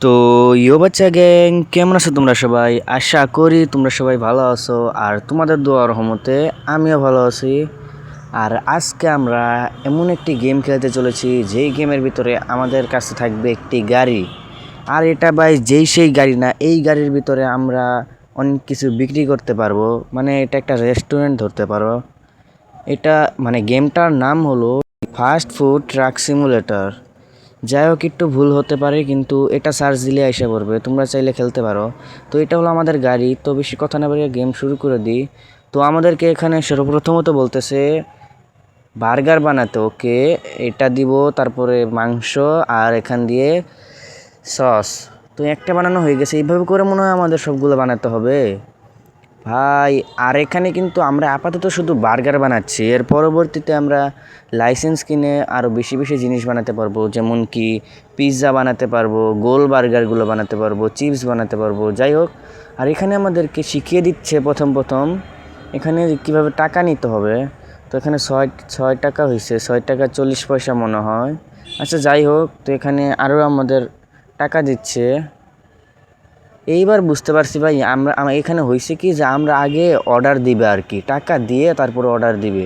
তো বাচ্চা গ্যাং, কেমন আছো তোমরা সবাই? আশা করি তোমরা সবাই ভালো আছো, আর তোমাদের দোয়ার রহমতে আমিও ভালো আছি। আর আজকে আমরা এমন একটি গেম খেলতে চলেছি যেই গেমের ভিতরে আমাদের কাছে থাকবে একটি গাড়ি। আর এটা ভাই যেই সেই গাড়ি না, এই গাড়ির ভিতরে আমরা অনেক কিছু বিক্রি করতে পারবো। মানে এটা একটা রেস্টুরেন্ট ধরতে পারো। এটা মানে গেমটার নাম হলো ফাস্ট ফুড ট্রাক সিমুলেটর। যাই হোক, একটু ভুল হতে পারে, কিন্তু এটা সার্চ দিলে এসে পড়বে, তোমরা চাইলে খেলতে পারো। তো এটা হলো আমাদের গাড়ি। তো বেশি কথা না বলে গেম শুরু করে দিই। তো আমাদেরকে এখানে সর্বপ্রথমত বলতেছে বার্গার বানাতে। ওকে, এটা দিব, তারপরে মাংস, আর এখান দিয়ে সস। তো একটা বানানো হয়ে গেছে। এইভাবে করে মনে হয় আমাদের সবগুলো বানাতে হবে ভাই। আর এখানে কিন্তু আমরা আপাতত শুধু বার্গার বানাচ্ছি, এর পরবর্তীতে আমরা লাইসেন্স কিনে আরও বেশি বেশি জিনিস বানাতে পারবো, যেমন কি পিৎজা বানাতে পারবো, গোল বার্গারগুলো বানাতে পারবো, চিপস বানাতে পারবো। যাই হোক, আর এখানে আমাদেরকে শিখিয়ে দিচ্ছে প্রথম প্রথম এখানে কিভাবে টাকা নিতে হবে। তো এখানে ছয় ছয় টাকা হয়েছে, 6 টাকা 40 পয়সা মনে হয়। আচ্ছা যাই হোক, তো এখানে আরও আমাদের টাকা দিচ্ছে। এইবার বুঝতে পারছি ভাই, এখানে হয়েছে কি যে আমরা আগে অর্ডার দিবে আর কি, টাকা দিয়ে তারপরে অর্ডার দিবে,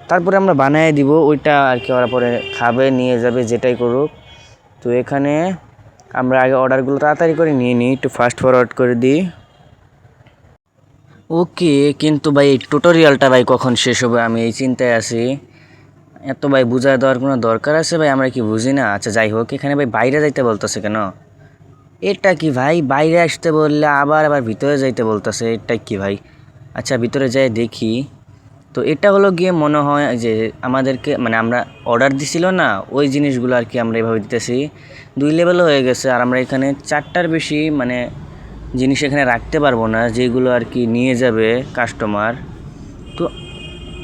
তারপরে আমরা বানিয়ে দিব ওইটা আর কি। ওরা পরে খাবে, নিয়ে যাবে, যেটাই করুক। তো এখানে আমরা আগে অর্ডারগুলো তাড়াতাড়ি করে নিয়ে নিই, একটু ফাস্ট ফরওয়ার্ড করে দিই। ওকে, কিন্তু ভাই এই টিউটোরিয়ালটা ভাই কখন শেষ হবে আমি এই চিন্তায় আছি। এত ভাই বুঝায় দেওয়ার কোনো দরকার আছে ভাই? আমরা কি বুঝি না? আচ্ছা যাই হোক, এখানে ভাই বাইরে যাইতে বলতেছে কেন? এটা কি ভাই, বাইরে আসতে বললে আবার আবার ভিতরে যাইতে বলতেছে, এটা কি ভাই? আচ্ছা ভিতরে যাই দেখি। তো এটা হলো গিয়ে মনে হয় যে আমাদেরকে মানে আমরা অর্ডার দিছিল না, ওই জিনিসগুলো আর কি আমরা এভাবে দিতেছি। 2 লেভেলও হয়ে গেছে, আর আমরা এখানে 4টার বেশি মানে জিনিস এখানে রাখতে পারবো না, যেগুলো আর কি নিয়ে যাবে কাস্টমার। তো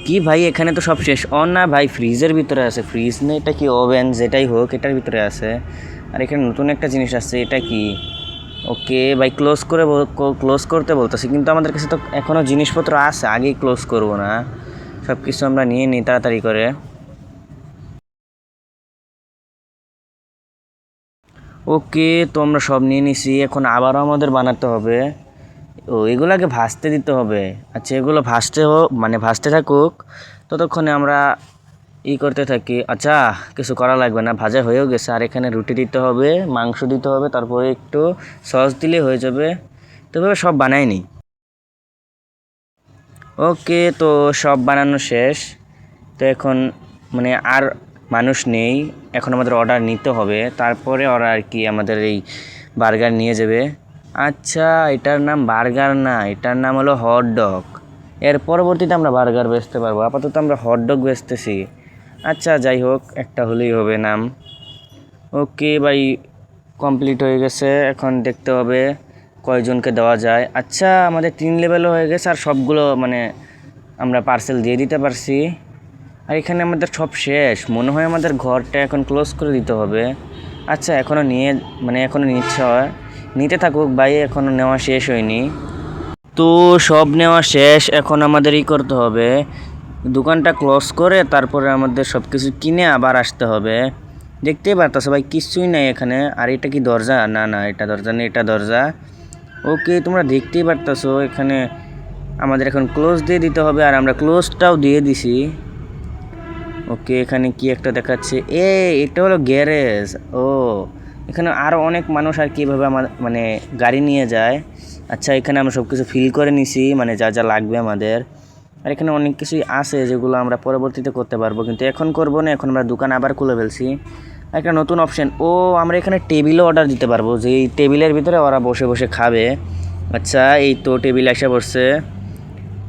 কি ভাই, এখানে তো সব শেষ। না ভাই, ফ্রিজের ভিতরে আছে। ফ্রিজ না, এটা কি ওভেন, যেটাই হোক এটার ভিতরে আছে। আর এখানে নতুন একটা জিনিস আছে, এটা কি? ওকে ভাই, ক্লোজ করতে বলতেছি, কিন্তু আমাদের কাছে তো এখনও জিনিসপত্র আছে, আগেই ক্লোজ করব না। সব কিছু আমরা নিয়ে নিই তাড়াতাড়ি করে। ওকে, তো আমরা সব নিয়ে নিছি, এখন আবারও আমাদের বানাতে হবে। এগুলাকে ভাজতে দিতে হবে। আচ্ছা, এগুলো মানে ভাজতে থাকুক, ততক্ষণে আমরা করতে থাকি। আচ্ছা, কিছু করা লাগবে না, ভাজা হয়েও গেছে। আর এখানে রুটি দিতে হবে, মাংস দিতে হবে, তারপরে একটু সস দিলে হয়ে যাবে। তো এভাবে সব বানাই নিই। ওকে, তো সব বানানো শেষ। তো এখন মানে আর মানুষ নেই, এখন আমাদের অর্ডার নিতে হবে, তারপরে ওরা আর কি আমাদের এই বার্গার নিয়ে যাবে। আচ্ছা, এটার নাম বার্গার না, এটার নাম হলো হটডগ। এর পরবর্তীতে আমরা বার্গার বেচতে পারবো, আপাতত আমরা হটডগ বেচতেছি। আচ্ছা যাই হোক, একটা হলেই হবে নাম। ওকে ভাই, কমপ্লিট হয়ে গেছে। এখন দেখতে হবে কয়জনকে দেওয়া যায়। আচ্ছা, আমাদের 3 লেভেলও হয়ে গেছে, আর সবগুলো মানে আমরা পার্সেল দিয়ে দিতে পারছি। আর এখানে আমাদের সব শেষ মনে হয়, আমাদের ঘরটা এখন ক্লোজ করে দিতে হবে। আচ্ছা, এখনও নিচ্ছে, নিতে থাকুক ভাই, এখনও নেওয়া শেষ হয়নি। তো সব নেওয়া শেষ, এখন আমাদের করতে হবে, দোকানটা ক্লোজ করে তারপরে আমাদের সব কিছু কিনে আবার আসতে হবে। দেখতেই পারতেছো ভাই, কিছুই নাই এখানে। আর এটা কি দরজা? না না, এটা দরজা নেই, এটা দরজা। ওকে, তোমরা দেখতেই পারতেছো এখানে আমাদের এখন ক্লোজ দিয়ে দিতে হবে, আর আমরা ক্লোজটাও দিয়ে দিছি। ওকে, এখানে কি একটা দেখাচ্ছে, এটা হলো গ্যারেজ। ও, এখানে আরও অনেক মানুষ আর কীভাবে মানে গাড়ি নিয়ে যায়। আচ্ছা, এখানে আমরা সব কিছু ফিল করে নিছি, মানে যা যা লাগবে আমাদের। আর এখানে অনেক কিছুই আছে যেগুলো আমরা পরবর্তীতে করতে পারবো, কিন্তু এখন করব না, এখন আমরা দোকান আবার খুলে ফেলছি। একটা নতুন অপশন, আমরা এখানে টেবিলও অর্ডার দিতে পারবো, যে এই টেবিলের ভিতরে ওরা বসে বসে খাবে। আচ্ছা, এই তো টেবিল এসে বসছে।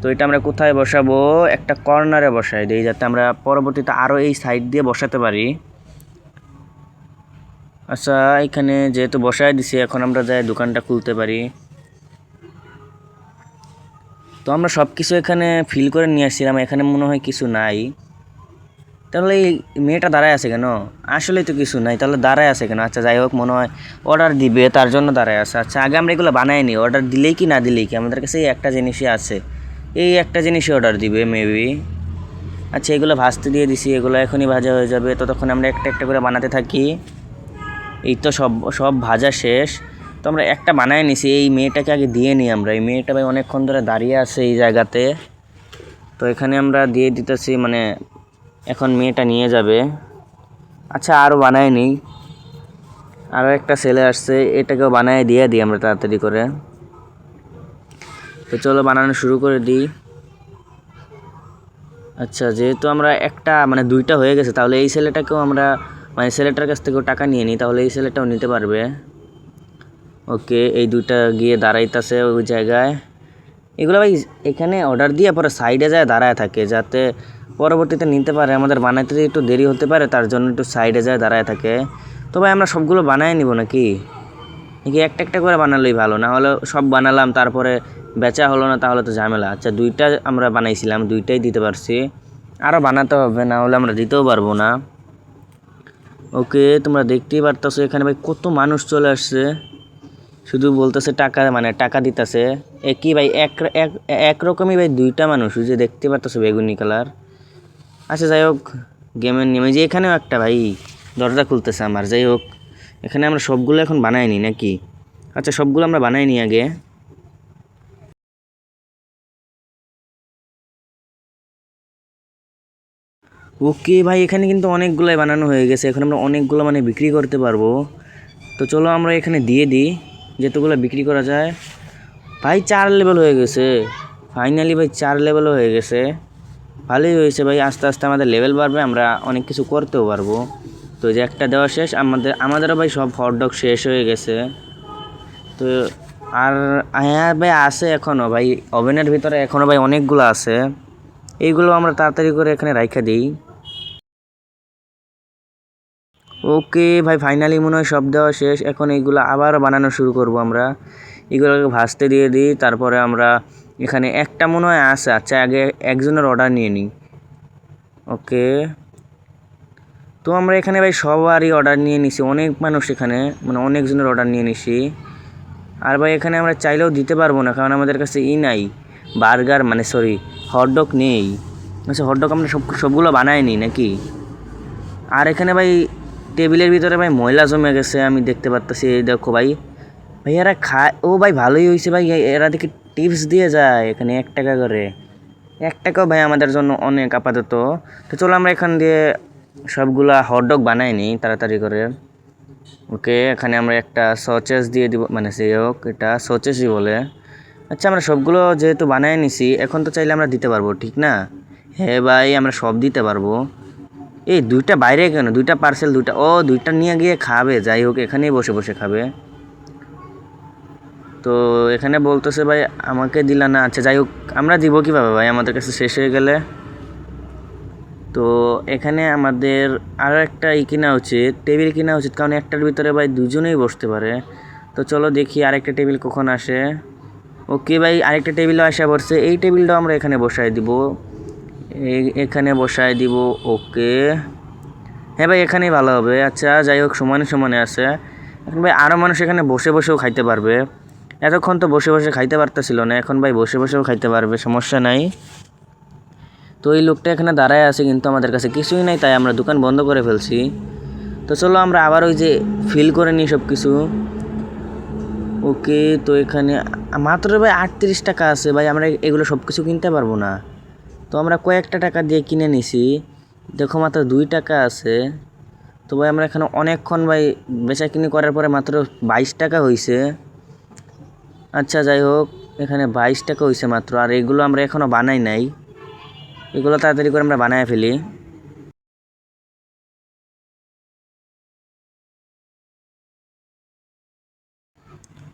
তো এটা আমরা কোথায় বসাবো? একটা কর্নারে বসাই দিই, যাতে আমরা পরবর্তীতে আরও এই সাইড দিয়ে বসাতে পারি। আচ্ছা, এখানে যেহেতু বসায় দিছি, এখন আমরা যাই দোকানটা খুলতে পারি। তো আমরা সব কিছু এখানে ফিল করে নিয়ে আসছিলাম, এখানে মনে হয় কিছু নাই। তাহলে এই মেয়েটা দাঁড়ায় আছে কেন? আসলেই তো কিছু নাই, তাহলে দাঁড়ায় আছে কেন? আচ্ছা যাই হোক, মনে হয় অর্ডার দিবে তার জন্য দাঁড়ায় আছে। আচ্ছা, আগে আমরা এগুলো বানাই নি, অর্ডার দিলেই কি না দিলেই কি, আমাদের কাছে এই একটা জিনিসই আছে, এই একটা জিনিসই অর্ডার দিবে মেবি। আচ্ছা, এগুলো ভাজতে দিয়ে দিছি, এগুলো এখনই ভাজা হয়ে যাবে, ততক্ষণ আমরা একটা একটা করে বানাতে থাকি। এই তো সব সব ভাজা শেষ। তো আমরা একটা বানায় নিছি, এই মেয়েটাকে আগে দিয়ে নিই আমরা। এই মেয়েটা ভাই অনেকক্ষণ ধরে দাঁড়িয়ে আছে এই জায়গাতে, তো এখানে আমরা দিয়ে দিতেছি, মানে এখন মেয়েটা নিয়ে যাবে। আচ্ছা আরও বানায় নিই, আরও একটা ছেলে আসছে, এটাকেও বানায় দিয়ে দিই আমরা তাড়াতাড়ি করে। তো চলো বানানো শুরু করে দিই। আচ্ছা যেহেতু আমরা একটা মানে দুইটা হয়ে গেছে, তাহলে এই ছেলেটাকেও আমরা মানে ছেলেটার কাছ থেকেও টাকা নিয়ে নিই, তাহলে এই ছেলেটাও নিতে পারবে। ওকে, এই দুইটা গিয়ে দাঁড়াইতেছে ওই জায়গায়। এগুলো ভাই এখানে অর্ডার দিয়ে পরে সাইডে যায় দাঁড়ায় থাকে, যাতে পরবর্তীতে নিতে পারে। আমাদের বানাইতে একটু দেরি হতে পারে, তার জন্য একটু সাইডে যায় দাঁড়ায় থাকে। তো ভাই আমরা সবগুলো বানায় নিব নাকি নাকি একটা একটা করে বানালেই ভালো? না হলে সব বানালাম তারপরে বেচা হলো না, তাহলে তো ঝামেলা। আচ্ছা দুইটা আমরা বানাইছিলাম, দুইটাই দিতে পারছি, আরও বানাতে হবে, না হলে আমরা দিতেও পারবো না। ওকে, তোমরা দেখতেই পারতেছো এখানে ভাই কত মানুষ চলে আসছে, শুধু বলতেছে টাকা, মানে টাকা দিতেছে। একই ভাই একরকমই ভাই দুইটা মানুষ, যে দেখতে পারতেছো বেগুনি কালার। আচ্ছা যাই হোক, গেমের নিয়মে যে এখানেও একটা ভাই দরজা খুলতেছে আমার। যাই হোক, এখানে আমরা সবগুলো এখন বানাইনি নাকি? আচ্ছা সবগুলো আমরা বানাইনি আগে। ওকে ভাই, এখানে কিন্তু অনেকগুলাই বানানো হয়ে গেছে, এখন আমরা অনেকগুলো মানে বিক্রি করতে পারবো। তো চলো আমরা এখানে দিয়ে দিই যেতগুলো বিক্রি করা যায়। ভাই 4 লেভেল হয়ে গেছে ফাইনালি, ভাই 4 লেভেলও হয়ে গেছে, ভালোই হয়েছে ভাই। আস্তে আস্তে আমাদের লেভেল বাড়বে, আমরা অনেক কিছু করতেও পারবো। তো যে একটা দেওয়া শেষ, আমাদেরও ভাই সব হটডগ শেষ হয়ে গেছে। তো আর হ্যাঁ ভাই আছে এখনও ভাই, ওভেনের ভিতরে এখনও ভাই অনেকগুলো আছে, এইগুলো আমরা তাড়াতাড়ি করে এখানে রাইখা দিই। ওকে ভাই, ফাইনালি মনে হয় সব দেওয়া শেষ, এখন এইগুলো আবার বানানো শুরু করব আমরা। এগুলোকে ভাজতে দিয়ে দিই, তারপরে আমরা এখানে একটা মনে হয় আছে। আচ্ছা আগে একজনের অর্ডার নিয়ে নিই। ওকে, তো আমরা এখানে ভাই সবারই অর্ডার নিয়ে নিছি, অনেক মানুষ এখানে, মানে অনেকজনের অর্ডার নিয়ে নিছি। আর ভাই এখানে আমরা চাইলেও দিতে পারবো না, কারণ আমাদের কাছে নাই বার্গার, মানে সরি হটডগ নেই। আচ্ছা হটডগ আমরা সবগুলো বানাই নিই নাকি? আর এখানে ভাই টেবিলের ভিতরে ভাই ময়লা জমে গেছে, আমি দেখতে পারতেছি। এই দেখো ভাই, ভাই এরা খায়। ও ভাই ভালোই হয়েছে ভাই, এরা দেখি টিপস দিয়ে যায় এখানে 1 টাকা করে। 1 টাকাও ভাই আমাদের জন্য অনেক আপাতত। তো চলো আমরা এখান দিয়ে সবগুলা হটডগ বানাই নিই তাড়াতাড়ি করে। ওকে, এখানে আমরা একটা সচেস দিয়ে দিব, মানে সে হোক এটা সচেসই বলে। আচ্ছা আমরা সবগুলো যেহেতু বানাই নিছি, এখন তো চাইলে আমরা দিতে পারবো, ঠিক না? হ্যাঁ ভাই, আমরা সব দিতে পারবো। এই দুইটা বাইরে কেন? দুইটা পার্সেল, দুইটা নিয়ে গিয়ে খাবে। যাই হোক, এখানেই বসে বসে খাবে। তো এখানে বলতেছে ভাই আমাকে দিলা না। আচ্ছা যাই হোক, আমরা দিব কীভাবে ভাই, আমাদের কাছে শেষ হয়ে গেলে? তো এখানে আমাদের আরও একটা কিনা উচিত, টেবিল কিনা উচিত, কারণ একটার ভিতরে ভাই দুজনেই বসতে পারে। তো চলো দেখি আরেকটা টেবিল কখন আসে। ওকে ভাই, আরেকটা টেবিলও আসা পড়ছে, এই টেবিলটাও আমরা এখানে বসায় দিব, এখানে বসায় দিব। ওকে, হ্যাঁ ভাই এখানেই ভালো হবে। আচ্ছা যাই হোক, সমানে সমানে আছে। এখন ভাই আরও মানুষ এখানে বসে বসেও খাইতে পারবে, এতক্ষণ তো বসে বসে খাইতে পারতেছিল না, এখন ভাই বসে বসেও খাইতে পারবে, সমস্যা নাই। তো এই লোকটা এখানে দাঁড়ায় আছে, কিন্তু আমাদের কাছে কিছুই নাই, তাই আমরা দোকান বন্ধ করে ফেলছি। তো চলো আমরা আবার ওই যে ফিল করে নিই সব কিছু। ওকে, তো এখানে মাত্র ভাই 38 টাকা আছে ভাই, আমরা এগুলো সব কিছু কিনতে পারবো না। তো আমরা কয়েকটা টাকা দিয়ে কিনে নিছি, দেখো মাত্র 2 টাকা আছে। তো ভাই আমরা এখানে অনেকক্ষণ ভাই বেচা কিনি করার পরে মাত্র 22 টাকা হয়েছে। আচ্ছা যাই হোক, এখানে 22 টাকা হয়েছে মাত্র, আর এগুলো আমরা এখনও বানাই নাই, এগুলো তাড়াতাড়ি করে আমরা বানায় ফেলি।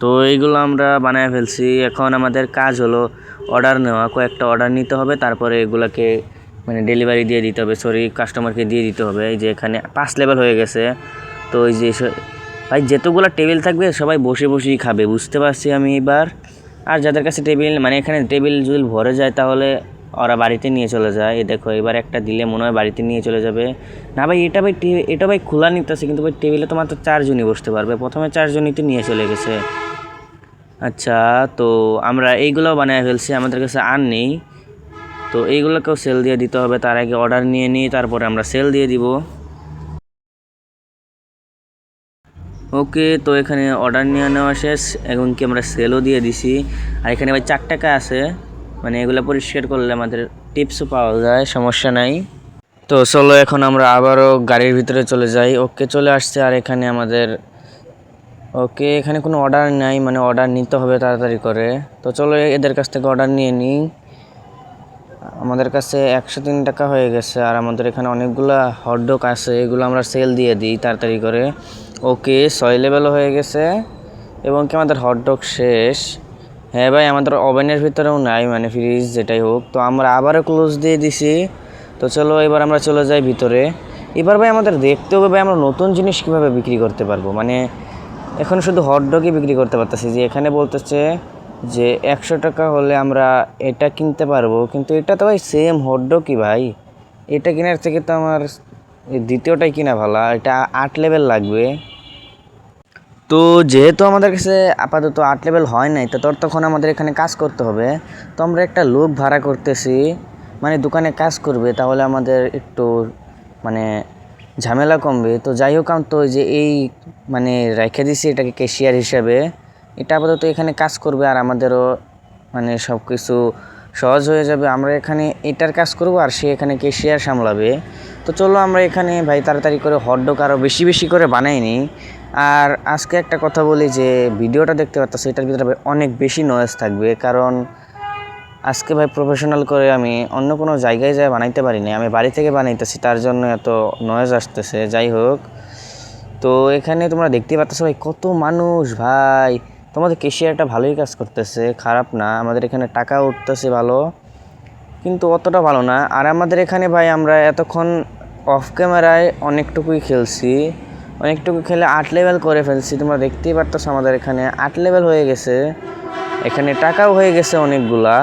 তো এইগুলো আমরা বানায় ফেলছি, এখন আমাদের কাজ হলো অর্ডার নেওয়া, কয়েকটা অর্ডার নিতে হবে, তারপরে এগুলাকে মানে ডেলিভারি দিয়ে দিতে হবে, সরি কাস্টমারকে দিয়ে দিতে হবে। এই যে এখানে 5 লেভেল হয়ে গেছে। তো এই যে ভাই যেতগুলো টেবিল থাকবে সবাই বসে বসেই খাবে, বুঝতে পারছি আমি এবার। আর যাদের কাছে টেবিল, মানে এখানে টেবিল যদি ভরে যায় তাহলে ওরা বাড়িতে নিয়ে চলে যায়। এই দেখো এবার একটা দিলে মনে হয় বাড়িতে নিয়ে চলে যাবে। না ভাই এটা ভাই খোলা নিতেছে, কিন্তু ভাই টেবিলে তো মাত্র 4 জনই বসতে পারবে, প্রথমে 4 জনই তো নিয়ে চলে গেছে। আচ্ছা, তো আমরা এইগুলোও বানিয়ে ফেলছি, আমাদের কাছে আর নেই। তো এইগুলোকেও সেল দিয়ে দিতে হবে, তার আগে অর্ডার নিয়ে নিই, তারপরে আমরা সেল দিয়ে দিব। ওকে, তো এখানে অর্ডার নিয়ে নেওয়া শেষ, এখন কি আমরা সেলও দিয়ে দিছি। আর এখানে ভাই 4 টাকা আছে, মানে এগুলো পরিষ্কার করলে আমাদের টিপসও পাওয়া যায়, সমস্যা নাই। তো চলো এখন আমরা আবারও গাড়ির ভিতরে চলে যাই। ওকে, চলে আসছে। আর এখানে আমাদের ওকে এখানে কোনো অর্ডার নাই, মানে অর্ডার নিতে হবে তাড়াতাড়ি করে। তো চলো এদের কাছ থেকে অর্ডার নিয়ে নিই। আমাদের কাছে 103 টাকা হয়ে গেছে। আর আমাদের এখানে অনেকগুলা হটডগ আছে, এগুলো আমরা সেল দিয়ে দিই তাড়াতাড়ি করে। ওকে, 6 লেভেলও হয়ে গেছে এবং কি আমাদের হটডগ শেষ। হ্যাঁ ভাই, আমাদের ওভেনের ভিতরেও নাই, মানে ফ্রিজ যেটাই হোক। তো আমরা আবারও ক্লোজ দিয়ে দিছি। তো চলো এবার আমরা চলে যাই ভিতরে। এবার ভাই আমাদের দেখতে হবে ভাই আমরা নতুন জিনিস কীভাবে বিক্রি করতে পারবো। মানে এখন শুধু হটডগই বিক্রি করতে পারতেছি, যে এখানে বলতেছে যে 100 টাকা হলে আমরা এটা কিনতে পারবো, কিন্তু এটা তো ভাই সেম হটডগই ভাই। এটা কেনার থেকে তো আমার দ্বিতীয়টাই কিনা ভালো, এটা 8 লেভেল লাগবে। তো যেহেতু আমাদের কাছে আপাতত 8 লেভেল হয় নাই, তো তখন আমাদের এখানে কাজ করতে হবে। তো আমরা একটা লোক ভাড়া করতেছি, মানে দোকানে কাজ করবে, তাহলে আমাদের একটু মানে ঝামেলা কমবে। তো যাই হোক, তো যে এই মানে রেখে দিছি এটাকে ক্যাশিয়ার হিসাবে, এটা আপাতত এখানে কাজ করবে আর আমাদেরও মানে সব কিছু সহজ হয়ে যাবে। আমরা এখানে এটার কাজ করব আর সে এখানে ক্যাশিয়ার সামলাবে। তো চলো আমরা এখানে ভাই তাড়াতাড়ি করে হটডগ আরও বেশি বেশি করে বানাই নিই। আর আজকে একটা কথা বলি, যে ভিডিওটা দেখতে পারতেছে এটার ভিতরে ভাই অনেক বেশি নয়েজ থাকবে, কারণ আজকে ভাই প্রফেশনাল করে আমি অন্য কোনো জায়গায় যায় বানাইতে পারিনি, আমি বাড়ি থেকে বানাইতেছি, তার জন্য এত নয়েজ আসতেছে। যাই হোক, তো এখানে তোমরা দেখতে পাচ্ছ ভাই কত মানুষ ভাই। তোমাদের ক্যাশিয়ারটা ভালোই কাজ করতেছে, খারাপ না। আমাদের এখানে টাকা উঠতেছে ভালো, কিন্তু অতটা ভালো না। আর আমাদের এখানে ভাই আমরা এতক্ষণ অফ ক্যামেরায় অনেকটুকুই খেলছি, অনেকটুকু খেলে 8 লেভেল করে ফেলছি। তোমরা দেখতেই পারতেছ আমাদের এখানে 8 লেভেল হয়ে গেছে, এখানে টাকাও হয়ে গেছে অনেকগুলা।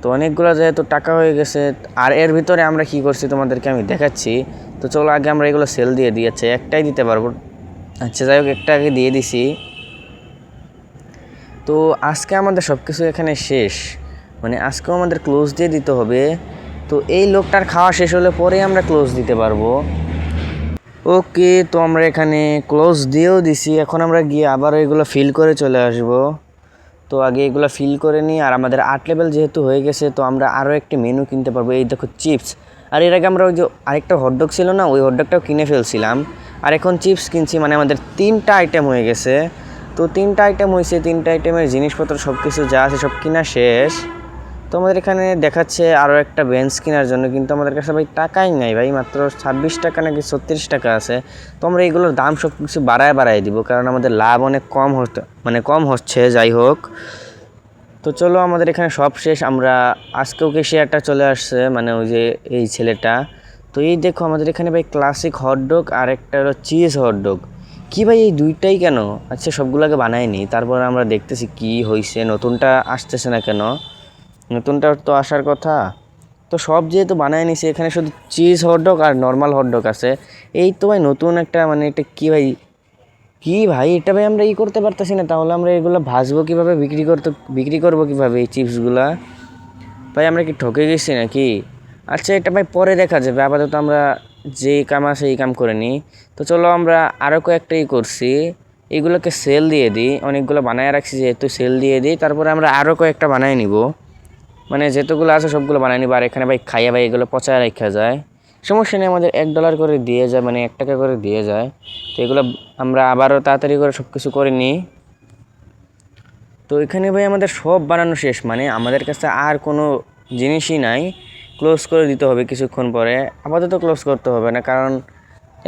তো অনেকগুলো যেহেতু টাকা হয়ে গেছে, আর এর ভিতরে আমরা কি করছি তোমাদেরকে আমি দেখাচ্ছি। তো চলো আগে আমরা এগুলো সেল দিয়ে দিয়েছে, একটাই দিতে পারবো। আচ্ছা যাই হোক, একটা আগে দিয়ে দিছি। তো আজকে আমাদের সব কিছু এখানে শেষ, মানে আজকেও আমাদের ক্লোজ দিয়ে দিতে হবে। তো এই লোকটার খাওয়া শেষ হলে পরেই আমরা ক্লোজ দিতে পারবো। ওকে, তো আমরা এখানে ক্লোজ দিয়েও দিছি, এখন আমরা গিয়ে আবার এগুলো ফিল করে চলে আসবো। তো আগে এগুলো ফিল করে নিই। আর আমাদের 8 লেভেল যেহেতু হয়ে গেছে, তো আমরা আরও একটি মেনু কিনতে পারবো। এই দেখো চিপস। আর এর আগে আমরা ওই যে আরেকটা হটডগ ছিল না, ওই হটডগটাও কিনে ফেলছিলাম, আর এখন চিপস কিনছি, মানে আমাদের 3টা আইটেম হয়ে গেছে। তো 3টা আইটেম হয়েছে, 3টা আইটেমের জিনিসপত্র সব কিছু যা আছে সব কিনা শেষ। তো আমাদের এখানে দেখাচ্ছে আরও একটা বেঞ্চ কেনার জন্য, কিন্তু আমাদের কাছে ভাই টাকাই নাই ভাই, মাত্র 26 টাকা নাকি 36 টাকা আছে। তো আমরা এইগুলোর দাম সব কিছু বাড়ায় দিব, কারণ আমাদের লাভ অনেক কম হচ্ছে। যাই হোক, তো চলো আমাদের এখানে সব শেষ। আমরা আজকেও ক্যাশিয়ারটা চলে আসছে, মানে ওই যে এই ছেলেটা। তো এই দেখো আমাদের এখানে ভাই ক্লাসিক হটডগ আর একটা হলো চিজ হটডগ। কি ভাই এই দুইটাই কেন? আচ্ছা সবগুলোকে বানায়নি, তারপর আমরা দেখতেছি কি হয়েছে, নতুনটা আসতেছে না কেন? নতুনটা তো আসার কথা। তো সব যেহেতু বানায় নিছি, এখানে শুধু চিজ হটডগ আর নর্মাল হটডগ আছে। এই তো ভাই নতুন একটা, মানে এটা কি ভাই এটা ভাই আমরা করতে পারতেছি না, তাহলে আমরা এগুলো ভাজবো কীভাবে, বিক্রি করবো কীভাবে এই চিপসগুলা? ভাই আমরা কি ঠকে গেছি নাকি? আচ্ছা এটা ভাই পরে দেখা যাবে, আপাতত আমরা যে কাম আছে এই কাম করে নিই। তো চলো আমরা আরও কয়েকটাই করছি, এইগুলোকে সেল দিয়ে দিই, অনেকগুলো বানায় রাখছি যেহেতু সেল দিয়ে দিই, তারপরে আমরা আরও কয়েকটা বানায় নিব, মানে যেতগুলো আছে সবগুলো বানায় নিব। আর এখানে ভাই খাইয়া ভাই এগুলো পচায় রাখা যায়, সমস্যা নেই, আমাদের $1 করে দিয়ে যায়, মানে 1 টাকা করে দিয়ে যায়। তো এগুলো আমরা আবারও তাড়াতাড়ি করে সব কিছু করে নিই। তো এখানে ভাই আমাদের সব বানানো শেষ, মানে আমাদের কাছে আর কোনো জিনিসই নাই। ক্লোজ করে দিতে হবে কিছুক্ষণ পরে, আপাতত ক্লোজ করতে হবে না, কারণ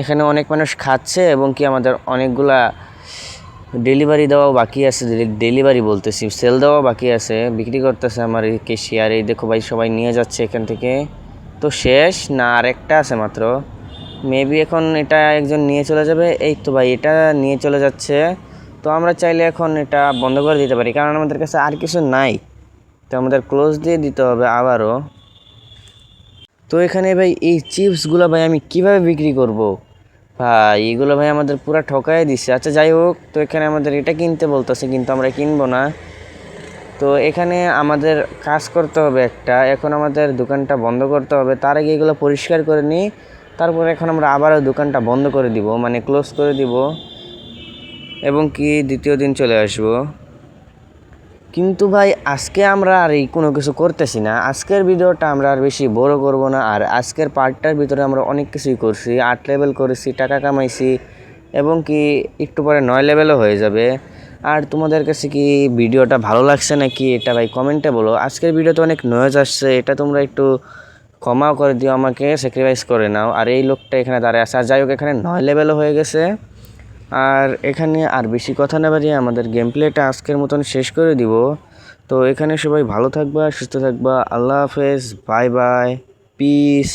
এখানে অনেক মানুষ খাচ্ছে এবং কি আমাদের অনেকগুলা ডেলিভারি দেওয়াও বাকি আছে। ডেলিভারি বলতেছি, সেল দেওয়াও বাকি আছে, বিক্রি করতেছে আমার এই ক্যাশিয়ার। এই দেখো ভাই সবাই নিয়ে যাচ্ছে এখান থেকে। তো শেষ না, আর একটা আছে মাত্র, মেবি এখন এটা একজন নিয়ে চলে যাবে। এই তো ভাই এটা নিয়ে চলে যাচ্ছে। তো আমরা চাইলে এখন এটা বন্ধ করে দিতে পারি, কারণ আমাদের কাছে আর কিছু নাই। তো আমাদের ক্লোজ দিয়ে দিতে হবে আবারও। তো এখানে ভাই এই চিপসগুলো ভাই আমি কিভাবে বিক্রি করব? ভাই এগুলো ভাই আমাদের পুরো ঠকাই দিচ্ছে। আচ্ছা যাই হোক, তো এখানে আমাদের এটা কিনতে বলতেছে, কিন্তু আমরা কিনবো না। তো এখানে আমাদের কাজ করতে হবে একটা, এখন আমাদের দোকানটা বন্ধ করতে হবে, তার আগে এগুলো পরিষ্কার করে নিই। তারপরে এখন আমরা আবারও দোকানটা বন্ধ করে দিব, মানে ক্লোজ করে দিব। এবং কি দ্বিতীয় দিন চলে আসব। কিন্তু ভাই আজকে আমরা আর এই কোনো কিছু করতেছি না। আজকের ভিডিওটা আমরা আর বেশি বড় করব না। আর আজকের পার্টটার ভিতরে আমরা অনেক কিছুই করছি, 8 লেভেল করেছি, টাকা কামাইছি এবং কি একটু পরে 9 লেভেলও হয়ে যাবে। আর তোমাদের কাছে কি ভিডিওটা ভালো লাগছে নাকি এটা ভাই কমেন্টে বলো। আজকের ভিডিওতে অনেক নয়েজ আসছে, এটা তোমরা একটু ক্ষমাও করে দিও, আমাকে স্যাক্রিফাইস করে নাও। আর এই লোকটা এখানে দাঁড়ায় আছে। আর যাই হোক, এখানে 9 লেভেলও হয়ে গেছে। আর এখানে আর বেশি কথা না বাড়িয়ে আমাদের গেম প্লেটা আজকের মতন শেষ করে দিব। তো এখানে সবাই ভালো থাকবা, সুস্থ থাকবা। আল্লাহ হাফেজ, বাই বাই, পিস।